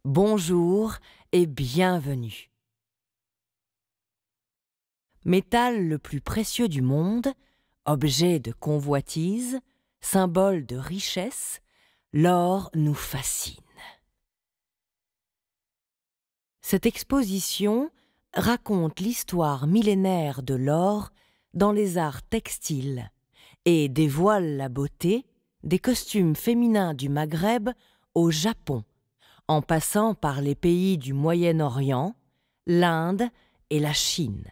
Bonjour et bienvenue. Métal le plus précieux du monde, objet de convoitise, symbole de richesse, l'or nous fascine. Cette exposition raconte l'histoire millénaire de l'or dans les arts textiles et dévoile la beauté des costumes féminins du Maghreb au Japon, en passant par les pays du Moyen-Orient, l'Inde et la Chine.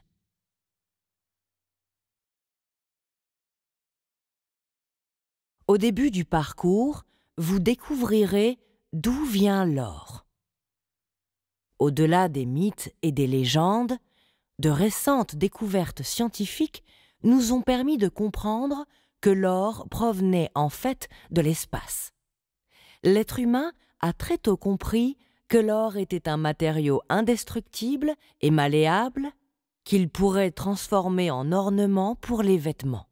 Au début du parcours, vous découvrirez d'où vient l'or. Au-delà des mythes et des légendes, de récentes découvertes scientifiques nous ont permis de comprendre que l'or provenait en fait de l'espace. L'être humain a très tôt compris que l'or était un matériau indestructible et malléable qu'il pourrait transformer en ornement pour les vêtements.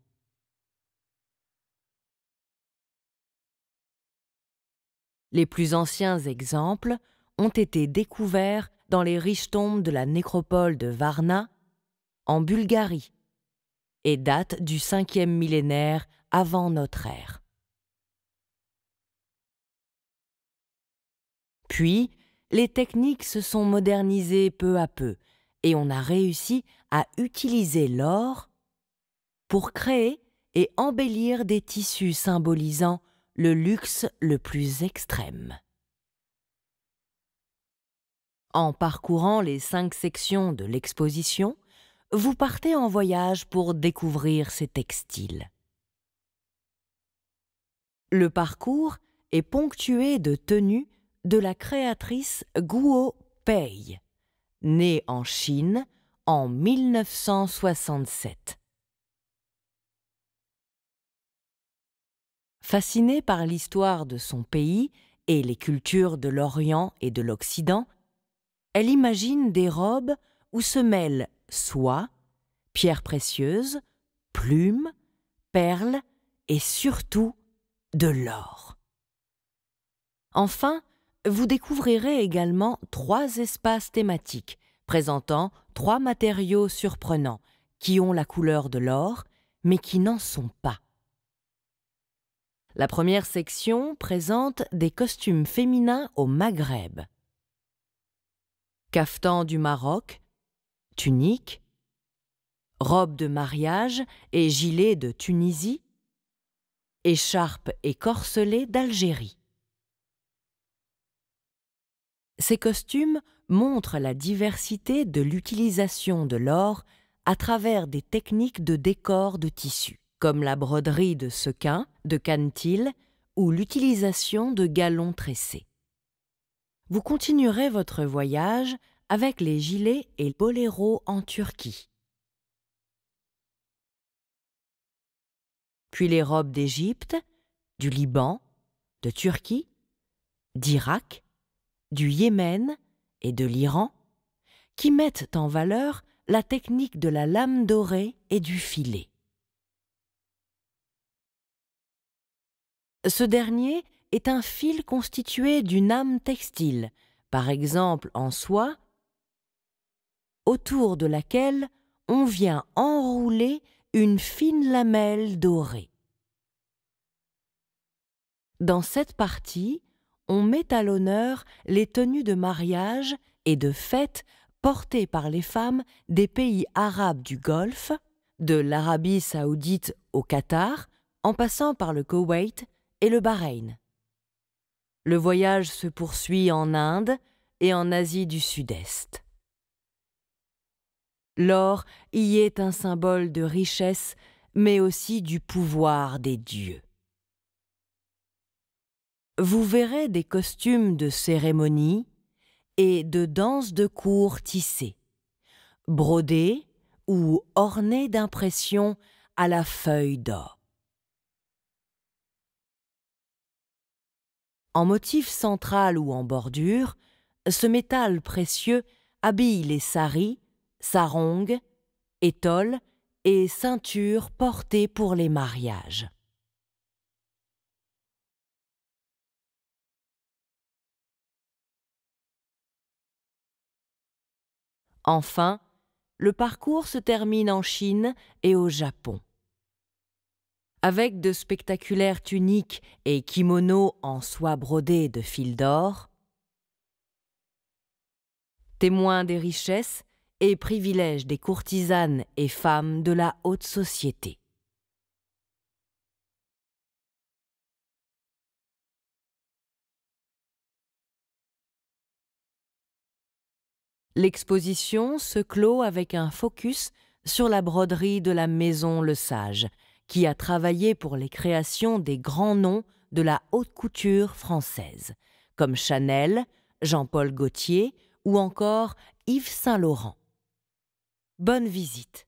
Les plus anciens exemples ont été découverts dans les riches tombes de la nécropole de Varna, en Bulgarie, et datent du 5e millénaire avant notre ère. Puis, les techniques se sont modernisées peu à peu, et on a réussi à utiliser l'or pour créer et embellir des tissus symbolisant le luxe le plus extrême. En parcourant les 5 sections de l'exposition, vous partez en voyage pour découvrir ces textiles. Le parcours est ponctué de tenues de la créatrice Guo Pei, née en Chine en 1967. Fascinée par l'histoire de son pays et les cultures de l'Orient et de l'Occident, elle imagine des robes où se mêlent soie, pierres précieuses, plumes, perles et surtout de l'or. Enfin, vous découvrirez également 3 espaces thématiques présentant 3 matériaux surprenants qui ont la couleur de l'or mais qui n'en sont pas. La première section présente des costumes féminins au Maghreb. Caftan du Maroc, tunique, robe de mariage et gilet de Tunisie, écharpe et corselet d'Algérie. Ces costumes montrent la diversité de l'utilisation de l'or à travers des techniques de décor de tissu, comme la broderie de sequins, de cannetilles ou l'utilisation de galons tressés. Vous continuerez votre voyage avec les gilets et boléros en Turquie. Puis les robes d'Égypte, du Liban, de Turquie, d'Irak, du Yémen et de l'Iran, qui mettent en valeur la technique de la lame dorée et du filet. Ce dernier est un fil constitué d'une âme textile, par exemple en soie, autour de laquelle on vient enrouler une fine lamelle dorée. Dans cette partie, on met à l'honneur les tenues de mariage et de fête portées par les femmes des pays arabes du Golfe, de l'Arabie saoudite au Qatar, en passant par le Koweït et le Bahreïn. Le voyage se poursuit en Inde et en Asie du Sud-Est. L'or y est un symbole de richesse, mais aussi du pouvoir des dieux. Vous verrez des costumes de cérémonie et de danse de cour tissés, brodés ou ornés d'impressions à la feuille d'or. En motif central ou en bordure, ce métal précieux habille les saris, sarongs, étoles et ceintures portées pour les mariages. Enfin, le parcours se termine en Chine et au Japon. Avec de spectaculaires tuniques et kimonos en soie brodée de fil d'or, témoins des richesses et privilèges des courtisanes et femmes de la haute société. L'exposition se clôt avec un focus sur la broderie de la Maison Lesage, qui a travaillé pour les créations des grands noms de la haute couture française, comme Chanel, Jean-Paul Gaultier ou encore Yves Saint Laurent. Bonne visite.